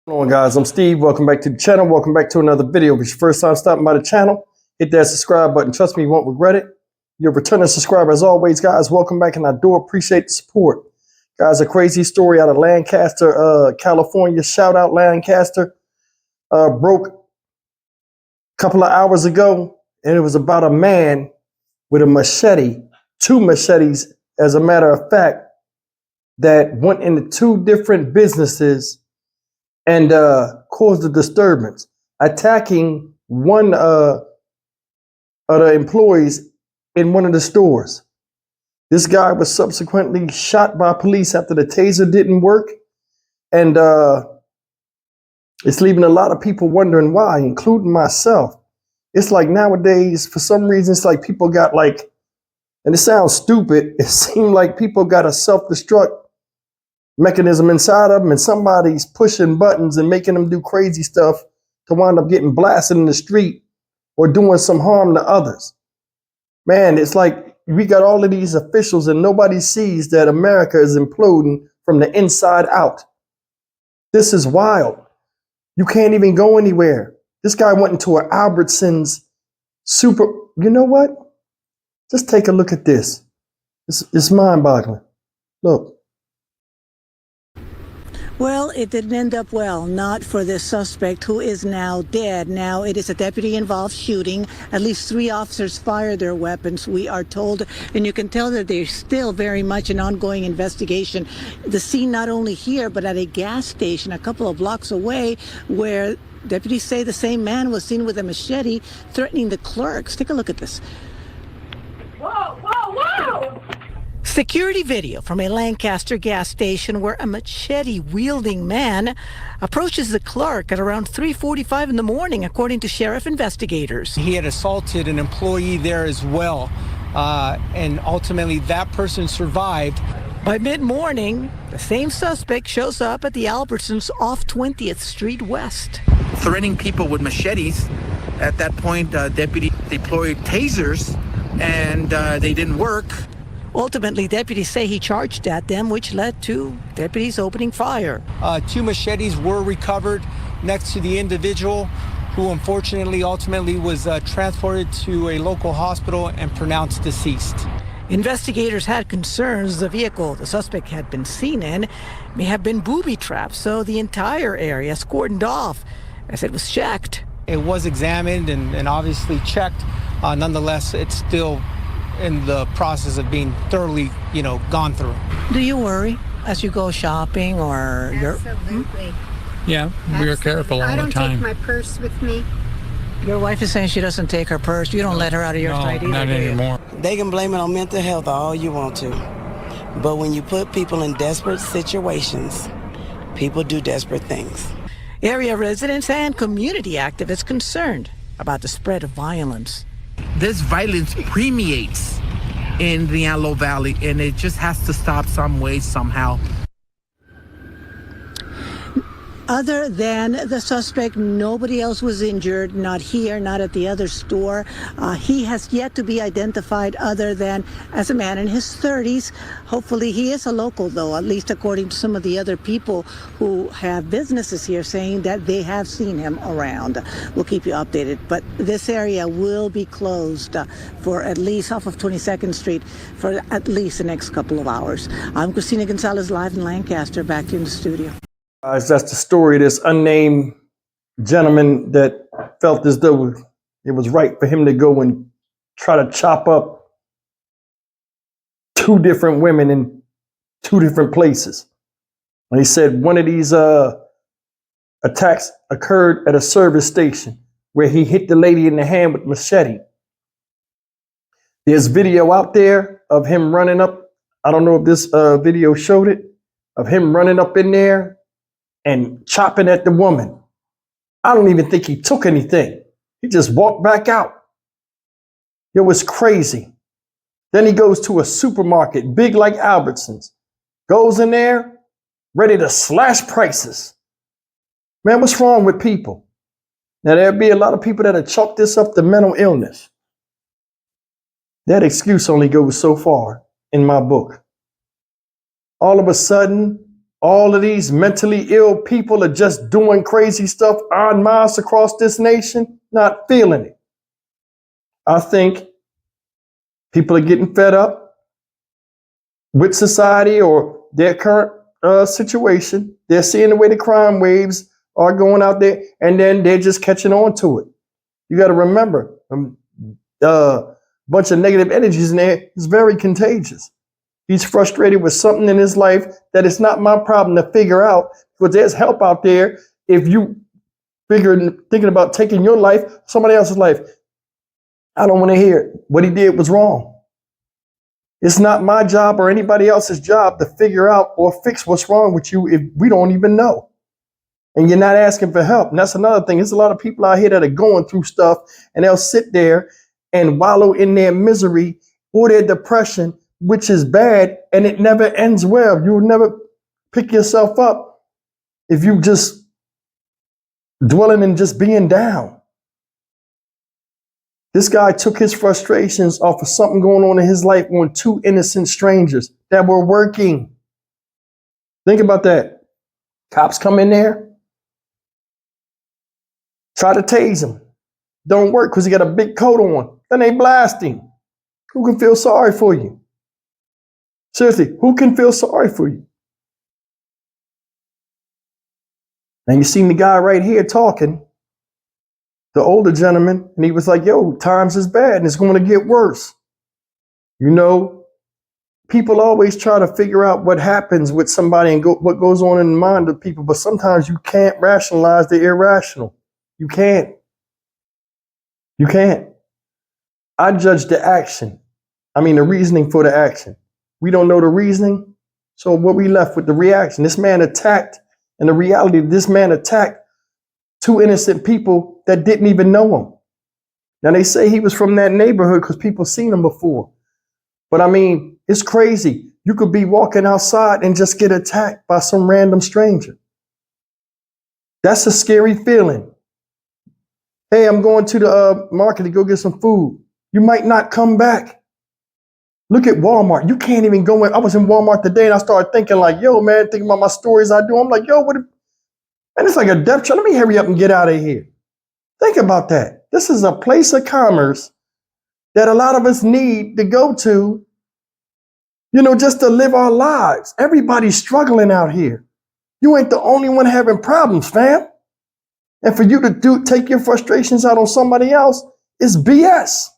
What's going on, guys? I'm Steve. Welcome back to the channel. Welcome back to another video. If it's your first time stopping by the channel, hit that subscribe button. Trust me, you won't regret it. You're a returning subscriber as always, guys. Welcome back, and I do appreciate the support. Guys, a crazy story out of Lancaster, California. Shout out Lancaster. Broke a couple of hours ago, and it was about a man with a machete, two machetes, as a matter of fact, that went into two different businesses and caused a disturbance, attacking one of the employees in one of the stores. This guy was subsequently shot by police after the taser didn't work, and it's leaving a lot of people wondering why, including myself. It's like nowadays, for some reason, it's like people got like, and it sounds stupid, it seemed like people got a self-destruct mechanism inside of them, and somebody's pushing buttons and making them do crazy stuff to wind up getting blasted in the street or doing some harm to others. Man, it's like we got all of these officials and nobody sees that America is imploding from the inside out. This is wild. You can't even go anywhere. This guy went into an Albertsons super, you know what? Just take a look at this. It's mind-boggling. Look. Well, it didn't end up well, not for this suspect who is now dead. Now, it is a deputy-involved shooting. At least 3 officers fired their weapons, we are told, and you can tell that there's still very much an ongoing investigation. The scene not only here, but at a gas station a couple of blocks away, where deputies say the same man was seen with a machete threatening the clerks. Take a look at this. Whoa, whoa, whoa! Security video from a Lancaster gas station where a machete-wielding man approaches the clerk at around 3:45 in the morning, according to sheriff investigators. He had assaulted an employee there as well, and ultimately that person survived. By mid-morning, the same suspect shows up at the Albertsons off 20th Street West. Threatening people with machetes. At that point, deputy deployed tasers, and they didn't work. Ultimately, deputies say he charged at them, which led to deputies opening fire. 2 machetes were recovered next to the individual, who unfortunately ultimately was transported to a local hospital and pronounced deceased. Investigators had concerns the vehicle the suspect had been seen in may have been booby-trapped, so the entire area is cordoned off as it was checked. It was examined and obviously checked. Nonetheless, it's still in the process of being thoroughly, gone through. Do you worry as you go shopping or Absolutely. Yeah, we are careful all the time. I don't take my purse with me. Your wife is saying she doesn't take her purse. You don't let her out of your sight either. Not anymore. They can blame it on mental health all you want to. But when you put people in desperate situations, people do desperate things. Area residents and community activists concerned about the spread of violence. This violence permeates in the Antelope Valley, and it just has to stop some way, somehow. Other than the suspect, nobody else was injured, not here, not at the other store. He has yet to be identified other than as a man in his 30s. Hopefully he is a local, though, at least according to some of the other people who have businesses here saying that they have seen him around. We'll keep you updated, but this area will be closed for at least off of 22nd Street for at least the next couple of hours. I'm Christina Gonzalez, live in Lancaster, back in the studio. Guys, that's the story of this unnamed gentleman that felt as though it was right for him to go and try to chop up 2 different women in 2 different places. And he said one of these attacks occurred at a service station where he hit the lady in the hand with a machete. There's video out there of him running up. I don't know if this video showed it, of him running up in there and chopping at the woman. I don't even think he took anything. He just walked back out. It was crazy. Then he goes to a supermarket, big like Albertsons, goes in there, ready to slash prices. Man, what's wrong with people? Now, there'll be a lot of people that'll chalk this up to mental illness. That excuse only goes so far in my book. All of a sudden, all of these mentally ill people are just doing crazy stuff en masse across this nation, not feeling it. I think people are getting fed up with society or their current situation. They're seeing the way the crime waves are going out there, and then they're just catching on to it. You got to remember, bunch of negative energies in there is very contagious. He's frustrated with something in his life that it's not my problem to figure out, because there's help out there if you thinking about taking your life, somebody else's life. I don't want to hear it. What he did was wrong. It's not my job or anybody else's job to figure out or fix what's wrong with you if we don't even know. And you're not asking for help. And that's another thing. There's a lot of people out here that are going through stuff, and they'll sit there and wallow in their misery or their depression, which is bad, and it never ends well. You'll never pick yourself up if you just dwelling in just being down. This guy took his frustrations off of something going on in his life on two innocent strangers that were working. Think about that. Cops come in there, try to tase him. Don't work because he got a big coat on. Then they blast him. Who can feel sorry for you? Seriously, who can feel sorry for you? And you seen the guy right here talking, the older gentleman, and he was like, yo, times is bad and it's going to get worse. You know, people always try to figure out what happens with somebody and what goes on in the mind of people, but sometimes you can't rationalize the irrational. You can't. You can't. I judge the action. I mean, the reasoning for the action. We don't know the reasoning, so what we left with the reaction. This man attacked, and the reality, this man attacked two innocent people that didn't even know him. Now, they say he was from that neighborhood because people seen him before. But I mean, it's crazy. You could be walking outside and just get attacked by some random stranger. That's a scary feeling. Hey, I'm going to the market to go get some food. You might not come back. Look at Walmart. You can't even go in. I was in Walmart today and I started thinking like, yo, man, thinking about my stories I do. I'm like, yo, what? And it's like a death trap. Let me hurry up and get out of here. Think about that. This is a place of commerce that a lot of us need to go to, you know, just to live our lives. Everybody's struggling out here. You ain't the only one having problems, fam. And for you to take your frustrations out on somebody else is BS.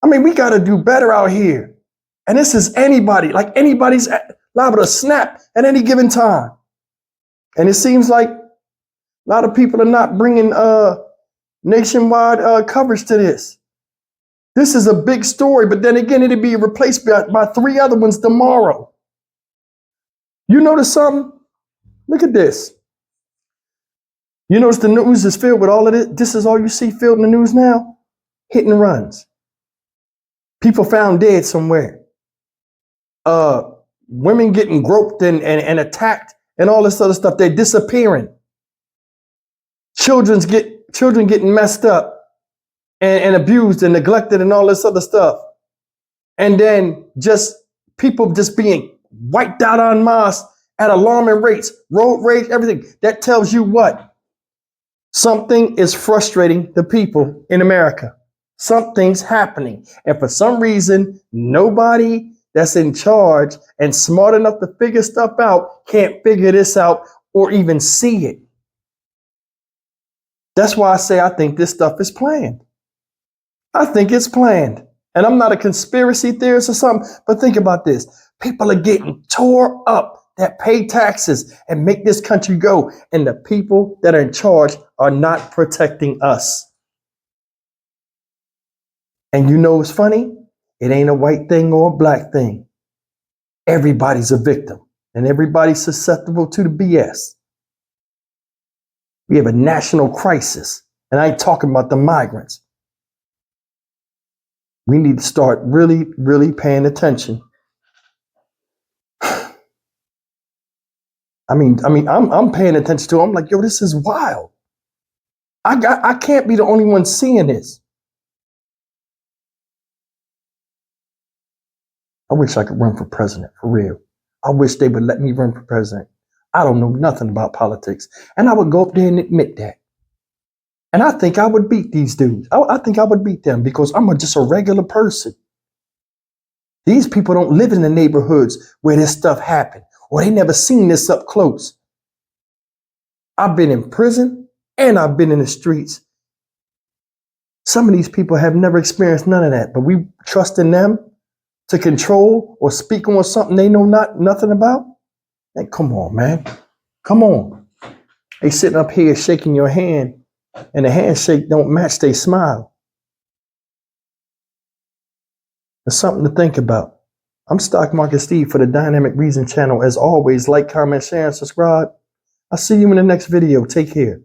I mean, we got to do better out here. And this is anybody, like anybody's liable to snap at any given time. And it seems like a lot of people are not bringing nationwide coverage to this. This is a big story, but then again, it'll be replaced by three other ones tomorrow. You notice something? Look at this. You notice the news is filled with all of this? This is all you see filled in the news now? Hit and runs. People found dead somewhere. Women getting groped and attacked and all this other stuff. They're disappearing. Children getting messed up and abused and neglected and all this other stuff. And then just people just being wiped out en masse at alarming rates, road rage, everything. That tells you what? Something is frustrating the people in America. Something's happening. And for some reason, nobody that's in charge and smart enough to figure stuff out can't figure this out or even see it. That's why I say I think this stuff is planned. I think it's planned. And I'm not a conspiracy theorist or something, but think about this. People are getting tore up that pay taxes and make this country go. And the people that are in charge are not protecting us. And you know what's funny? It ain't a white thing or a black thing. Everybody's a victim and everybody's susceptible to the BS. We have a national crisis, and I ain't talking about the migrants. We need to start really, really paying attention. I'm paying attention to it. I'm like, yo, this is wild. I can't be the only one seeing this. I wish I could run for president, for real. I wish they would let me run for president. I don't know nothing about politics. And I would go up there and admit that. And I think I would beat these dudes. I think I would beat them because I'm just a regular person. These people don't live in the neighborhoods where this stuff happened, or they never seen this up close. I've been in prison and I've been in the streets. Some of these people have never experienced none of that, but we trust in them to control or speak on something they know nothing about. And come on, man. Come on. They sitting up here shaking your hand, and the handshake don't match their smile. It's something to think about. I'm Stock Market Steve for the Dynamic Reason channel. As always, like, comment, share, and subscribe. I'll see you in the next video. Take care.